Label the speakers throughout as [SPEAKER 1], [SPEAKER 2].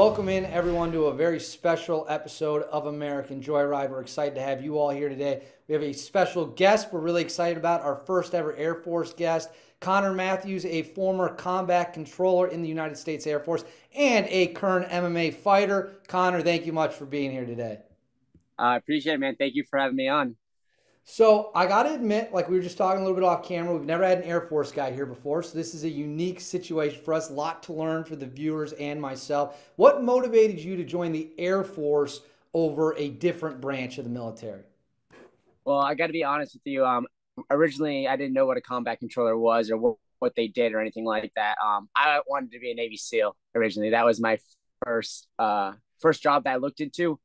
[SPEAKER 1] Welcome in everyone to a very special episode of American Joyride. We're excited to have you all here today. We have a special guest we're really excited about, our first ever Air Force guest, Connor Matthews, a former combat controller in the United States Air Force and a current MMA fighter. Connor, thank you much for being here today.
[SPEAKER 2] I appreciate it, man. Thank you for having me on.
[SPEAKER 1] So I got to admit, like we were just talking a little bit off camera, we've never had an Air Force guy here before, so this is a unique situation for us. A lot to learn for the viewers and myself. What motivated you to join the Air Force over a different branch of the military?
[SPEAKER 2] Well, I got to be honest with you. Originally, I didn't know what a combat controller was or what they did or anything like that. I wanted to be a Navy SEAL originally. That was my first job that I looked into.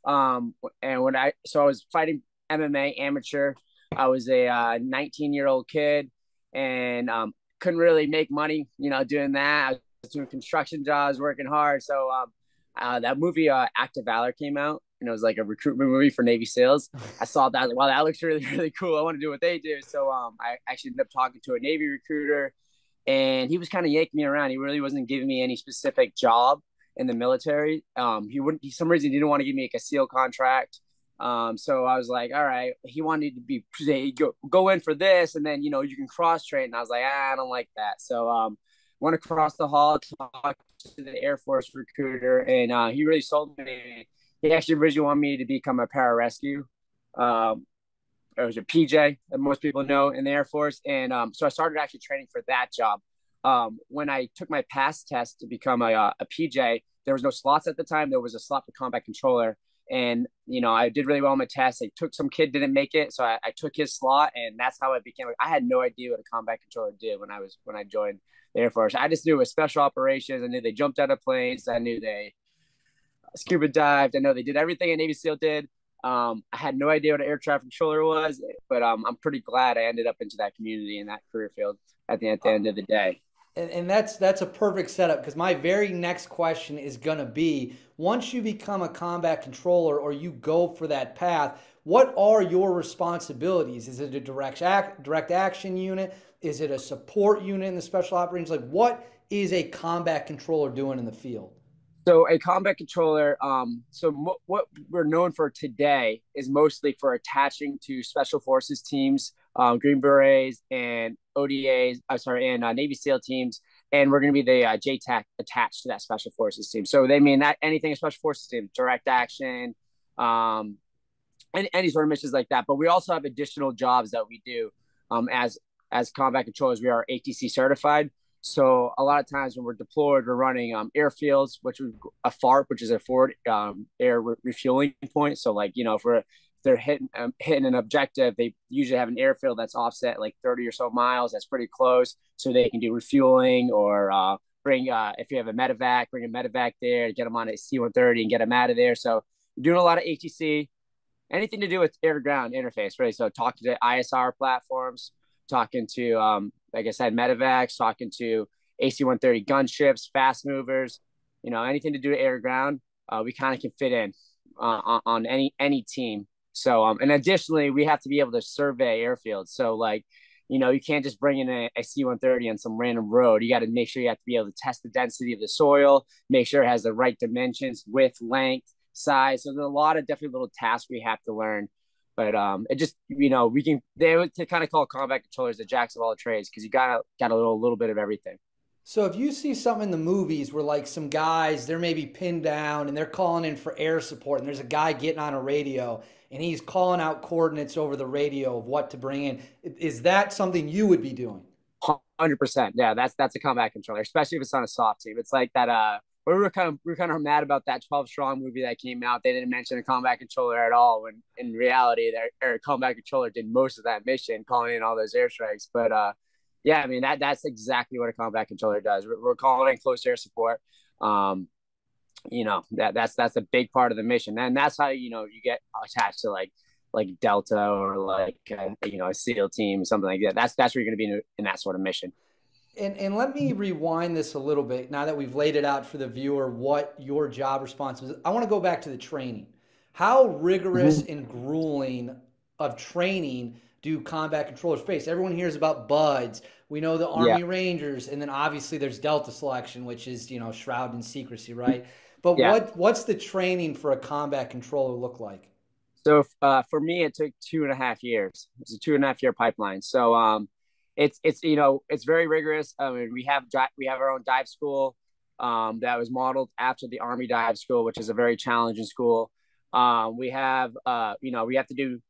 [SPEAKER 2] And I was fighting MMA amateur. I was a 19-year-old kid and couldn't really make money, doing that. I was doing construction jobs, working hard. So that movie, Act of Valor, came out, and it was like a recruitment movie for Navy SEALs. I saw that. I was like, wow, that looks really, really cool. I want to do what they do. So I actually ended up talking to a Navy recruiter, and he was kind of yanking me around. He really wasn't giving me any specific job in the military. For some reason, he didn't want to give me like a SEAL contract. So I was like, all right, he wanted to be go in for this, and then, you can cross train. And I was like, I don't like that. So, went across the hall, talked to the Air Force recruiter, and he really sold me. He actually originally wanted me to become a pararescue. It was a PJ that most people know in the Air Force. And so I started actually training for that job. When I took my pass test to become a PJ, there was no slots at the time. There was a slot for combat controller. And, I did really well on my test. Some kid didn't make it. So I took his slot, and that's how it became. I had no idea what a combat controller did when I joined the Air Force. I just knew it was special operations. I knew they jumped out of planes. I knew they scuba dived. I know they did everything a Navy SEAL did. I had no idea what an air traffic controller was, but I'm pretty glad I ended up into that community and that career field at the end of the day.
[SPEAKER 1] And that's a perfect setup because my very next question is going to be, once you become a combat controller or you go for that path, what are your responsibilities? Is it a direct action unit? Is it a support unit in the special operations? Like, what is a combat controller doing in the field?
[SPEAKER 2] So a combat controller, what we're known for today is mostly for attaching to special forces teams, Green Berets and ODAs, and Navy SEAL teams, and we're going to be the JTAC attached to that special forces team. So they mean that anything a special forces team, direct action, any sort of missions like that. But we also have additional jobs that we do as combat controllers. We are ATC certified. So a lot of times when we're deployed, we're running airfields, which is a FARP, which is a forward air refueling point. So if they're hitting an objective, they usually have an airfield that's offset like 30 or so miles. That's pretty close, so they can do refueling or bring if you have a medevac, bring a medevac there, get them on a C-130 and get them out of there. So you're doing a lot of ATC, anything to do with air to ground interface, right? So talking to ISR platforms, talking to like I said, medevacs, talking to AC-130 gunships, fast movers, anything to do with air to ground, we kind of can fit in on any team. So, and additionally, we have to be able to survey airfields. So, you can't just bring in a C-130 on some random road. You got to make sure you have to be able to test the density of the soil, make sure it has the right dimensions, width, length, size. So there's a lot of definitely little tasks we have to learn. But it just, they would kind of call combat controllers the jacks of all trades because you got a little bit of everything.
[SPEAKER 1] So if you see something in the movies where like some guys, they're maybe pinned down and they're calling in for air support, and there's a guy getting on a radio and he's calling out coordinates over the radio of what to bring in, is that something you would be doing?
[SPEAKER 2] 100%. Yeah, that's a combat controller, especially if it's on a soft team. It's like that. We were kind of mad about that 12 Strong movie that came out. They didn't mention a combat controller at all. When in reality, their combat controller did most of that mission, calling in all those airstrikes. But yeah, I mean that's exactly what a combat controller does. We're calling in close air support. That's a big part of the mission, and that's how you get attached to like Delta or a SEAL team, something like that. That's where you're going to be in that sort of mission.
[SPEAKER 1] And let me rewind this a little bit now that we've laid it out for the viewer what your job responsibility is. I want to go back to the training. How rigorous and grueling of training do combat controllers face? Everyone hears about buds. We know the
[SPEAKER 2] Yeah.
[SPEAKER 1] Army Rangers, and then obviously there's Delta selection, which is, shrouded in secrecy, right? But
[SPEAKER 2] Yeah.
[SPEAKER 1] what's the training for a combat controller look like?
[SPEAKER 2] So for me, it took 2.5 years. It's a 2.5 year pipeline. So it's it's very rigorous. I mean, we have our own dive school that was modeled after the Army dive school, which is a very challenging school. We have we have to do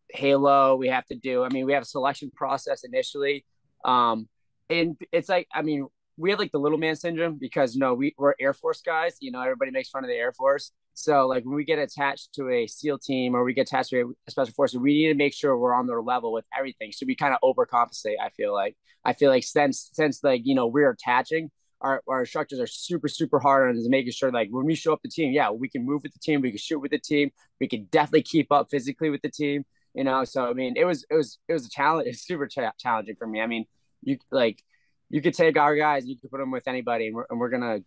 [SPEAKER 2] Halo. We have to do. I mean, we have a selection process initially, and it's like I mean we have like the little man syndrome because we're Air Force guys. Everybody makes fun of the Air Force. So like when we get attached to a SEAL team or we get attached to a special forces, we need to make sure we're on their level with everything. So we kind of overcompensate. I feel like since like we're attaching. Our instructors are super super hard on us, making sure like when we show up the team, yeah, we can move with the team, we can shoot with the team, we can definitely keep up physically with the team. So I mean, it was a challenge. It's super challenging for me. I mean, you could take our guys, you could put them with anybody, and we're gonna,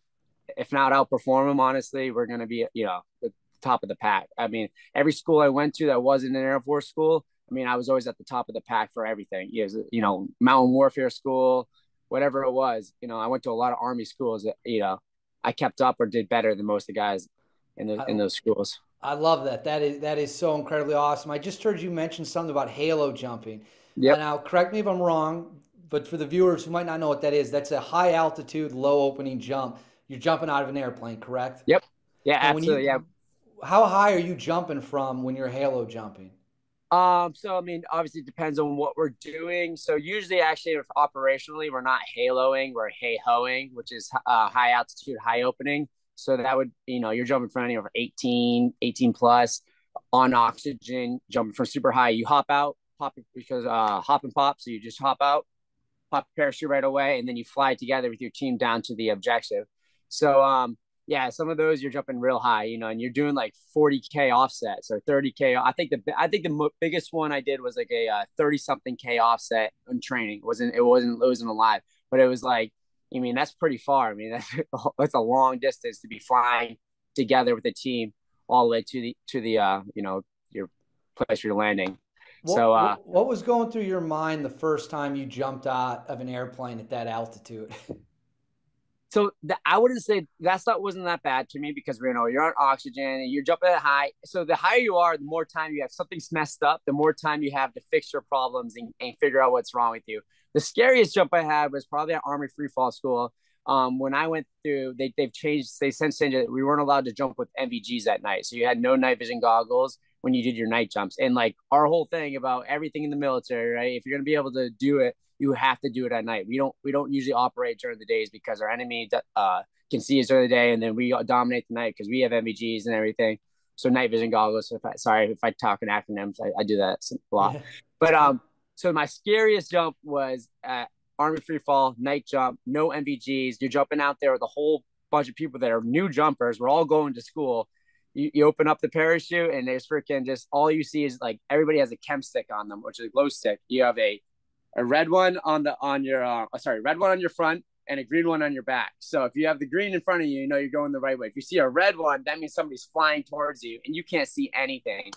[SPEAKER 2] if not outperform them. Honestly, we're gonna be the top of the pack. I mean, every school I went to that wasn't an Air Force school, I mean, I was always at the top of the pack for everything. Mountain warfare school, whatever it was. I went to a lot of Army schools that I kept up or did better than most of the guys in
[SPEAKER 1] I,
[SPEAKER 2] those schools.
[SPEAKER 1] I love that. That is so incredibly awesome. I just heard you mention something about halo jumping.
[SPEAKER 2] Yep.
[SPEAKER 1] Now, correct me if I'm wrong, but for the viewers who might not know what that is, that's a high altitude, low opening jump. You're jumping out of an airplane, correct?
[SPEAKER 2] Yep. Yeah,
[SPEAKER 1] And when
[SPEAKER 2] absolutely. Yeah.
[SPEAKER 1] how high are you jumping from when you're halo jumping?
[SPEAKER 2] So I mean, obviously it depends on what we're doing. So usually actually if operationally we're not haloing, we're hey-hoing, which is high altitude, high opening. So that would, you're jumping from anywhere from 18 plus on oxygen, jumping from super high. You hop out, pop because hop and pop. So you just hop out, pop the parachute right away, and then you fly together with your team down to the objective. So yeah, some of those you're jumping real high, and you're doing like 40K offsets or 30K. I think the biggest one I did was like a 30 something K offset in training. It wasn't alive, but it was like, I mean, that's pretty far. I mean, that's a long distance to be flying together with a team all the way to the your place you're landing.
[SPEAKER 1] What,
[SPEAKER 2] So
[SPEAKER 1] what what was going through your mind the first time you jumped out of an airplane at that altitude?
[SPEAKER 2] I wouldn't say wasn't that bad to me because you're on oxygen and you're jumping at high. So the higher you are, the more time you have something's messed up, the more time you have to fix your problems and figure out what's wrong with you. The scariest jump I had was probably at Army Free Fall School. When I went through, they since changed it. We weren't allowed to jump with NVGs at night, so you had no night vision goggles when you did your night jumps. And like our whole thing about everything in the military, right? If you're gonna be able to do it, you have to do it at night. We don't usually operate during the days because our enemy can see us during the day, and then we dominate the night because we have NVGs and everything. So night vision goggles. Sorry if I talk in acronyms, I do that a lot.
[SPEAKER 1] Yeah.
[SPEAKER 2] But so my scariest jump was at Army Free Fall night jump. No NVGs. You're jumping out there with a whole bunch of people that are new jumpers. We're all going to school. You open up the parachute and there's freaking just all you see is like everybody has a chem stick on them, which is a glow stick. You have a red one red one on your front and a green one on your back. So if you have the green in front of you, you know you're going the right way. If you see a red one, that means somebody's flying towards you and you can't see anything.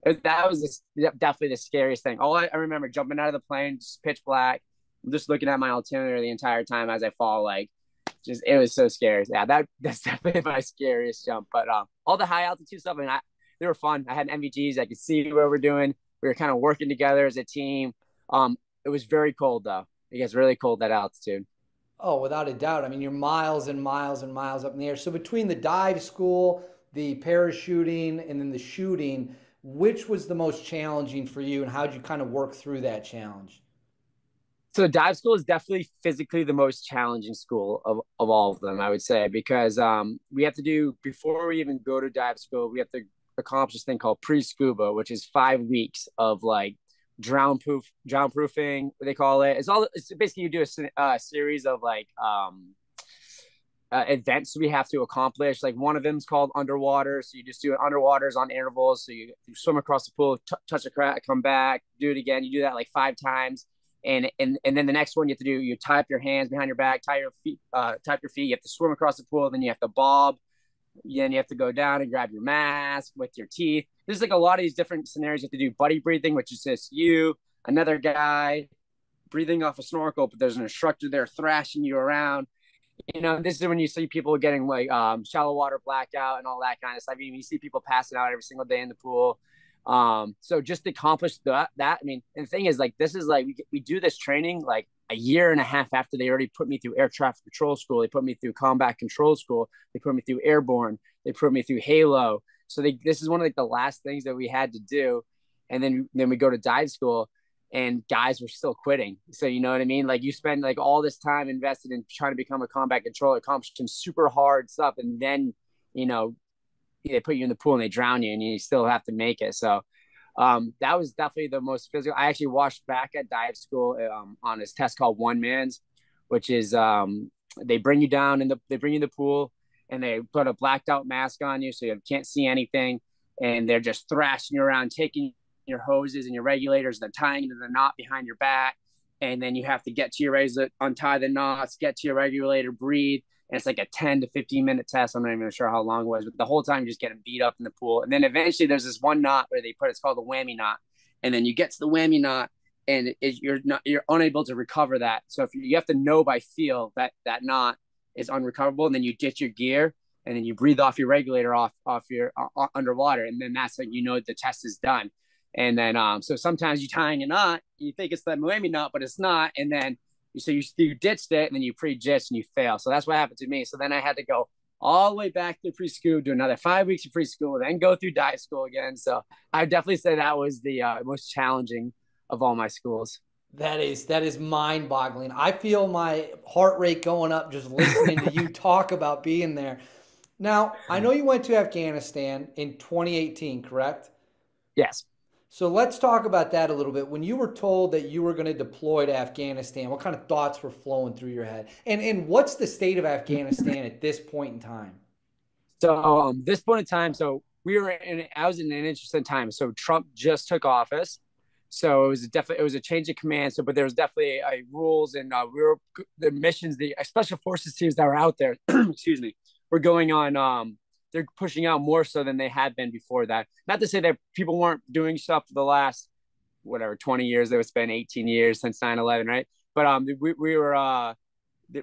[SPEAKER 2] That was definitely the scariest thing. I remember jumping out of the plane, just pitch black. I'm just looking at my altimeter the entire time as I fall. Like, just it was so scary. Yeah, that's definitely my scariest jump. But all the high altitude stuff, I mean, they were fun. I had NVGs. I could see what we're doing. We were kind of working together as a team. It was very cold though. It gets really cold at altitude.
[SPEAKER 1] Oh, without a doubt. I mean, you're miles and miles and miles up in the air. So between the dive school, the parachuting, and then the shooting, which was the most challenging for you, and how did you kind of work through that challenge?
[SPEAKER 2] So dive school is definitely physically the most challenging school of all of them, I would say, because we have to do before we even go to dive school, we have to accomplish this thing called pre-scuba, which is 5 weeks of like drown proofing, what they call it. It's basically you do a series of like events we have to accomplish. Like one of them is called underwater, so you just do it underwaters on intervals. So you swim across the pool, touch a crack, come back, do it again. You do that like 5 times. And then the next one you have to do, you tie up your hands behind your back, tie your feet. You have to swim across the pool, then you have to bob. Then you have to go down and grab your mask with your teeth. There's like a lot of these different scenarios. You have to do buddy breathing, which is just you, another guy breathing off a snorkel, but there's an instructor there thrashing you around. You know, this is when you see people getting like shallow water blackout and all that kind of stuff. I mean, you see people passing out every single day in the pool. So just to accomplish that, I mean, and the thing is, like, this is like we do this training like a year and a half after they already put me through air traffic control school. They put me through combat control school. They put me through airborne. They put me through Halo. So this is one of like the last things that we had to do, and then we go to dive school, and guys were still quitting. So you know what I mean? Like you spend like all this time invested in trying to become a combat controller, accomplishing super hard stuff, and then you know they put you in the pool and they drown you, and you still have to make it. So that was definitely the most physical. I actually watched back at dive school on this test called One Man's, which is they bring you down and they bring you in the pool and they put a blacked out mask on you so you can't see anything, and they're just thrashing you around, taking your hoses and your regulators, they're tying to the knot behind your back, and then you have to get to your razor, untie the knots, get to your regulator, breathe, and it's like a 10 to 15-minute test. I'm not even sure how long it was, but the whole time you're just getting beat up in the pool. And then eventually there's this one knot where they put, it's called the whammy knot, and then you get to the whammy knot and you're unable to recover that. So if you have to know by feel that that knot is unrecoverable, and then you ditch your gear and then you breathe off your regulator off your underwater, and then that's when you know the test is done. And then so sometimes you're tying a knot, you think it's the whammy knot, but it's not, and then you ditched it, and then you pre-ditched and you fail. So that's what happened to me. So then I had to go all the way back to preschool, do another 5 weeks of preschool, then go through dive school again. So I definitely say that was the most challenging of all my schools.
[SPEAKER 1] That is mind-boggling. I feel my heart rate going up just listening to you talk about being there. Now, I know you went to Afghanistan in 2018, correct?
[SPEAKER 2] Yes.
[SPEAKER 1] So let's talk about that a little bit. When you were told that you were going to deploy to Afghanistan, what kind of thoughts were flowing through your head? And what's the state of Afghanistan at this point in time?
[SPEAKER 2] So this point in time, I was in an interesting time. So Trump just took office. So it was a change of command. So, but there was definitely rules, and the missions, the special forces teams that were out there, excuse me, were going on. They're pushing out more so than they had been before that. Not to say that people weren't doing stuff for the last whatever 20 years. They would spend 18 years since 9/11, right? But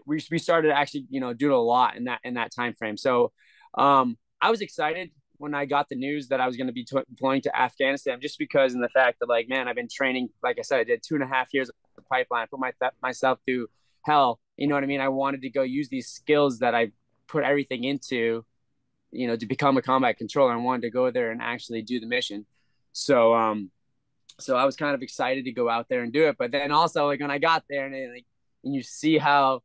[SPEAKER 2] we started actually doing a lot in that time frame. So I was excited when I got the news that I was going to be deploying to Afghanistan, just because in the fact that, like, man, I've been training, like I said, I did 2.5 years of the pipeline, I put myself through hell. You know what I mean? I wanted to go use these skills that I put everything into, to become a combat controller. I wanted to go there and actually do the mission. So I was kind of excited to go out there and do it. But then also, like, when I got there and you see how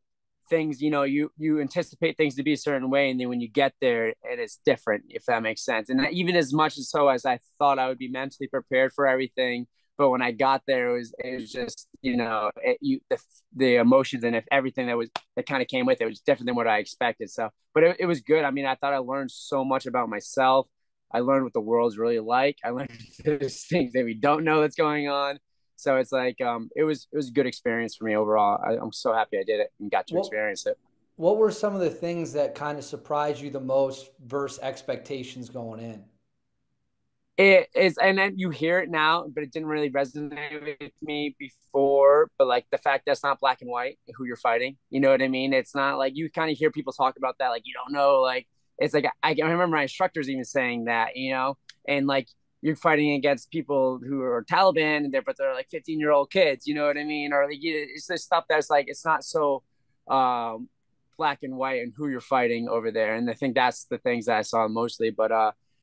[SPEAKER 2] things, you anticipate things to be a certain way, and then when you get there, it is different, if that makes sense. And even as much as I thought I would be mentally prepared for everything, but when I got there, it was just the emotions and everything that kind of came with it was different than what I expected. So, but it was good. I mean, I thought I learned so much about myself. I learned what the world's really like. I learned there's things that we don't know that's going on. So it's like it was a good experience for me overall. I'm so happy I did it and got to
[SPEAKER 1] What
[SPEAKER 2] experience it.
[SPEAKER 1] what were some of the things that kind of surprised you the most versus expectations going in?
[SPEAKER 2] It is, and then you hear it now, but it didn't really resonate with me before. But like the fact that it's not black and white who you're fighting, you know what I mean? It's not like you kind of hear people talk about that, like you don't know, like it's like I remember my instructors even saying that, and like you're fighting against people who are Taliban, but they're like 15-year-old kids, you know what I mean? Or like it's this stuff that's like it's not so um, black and white and who you're fighting over there. And I think that's the things that I saw mostly. But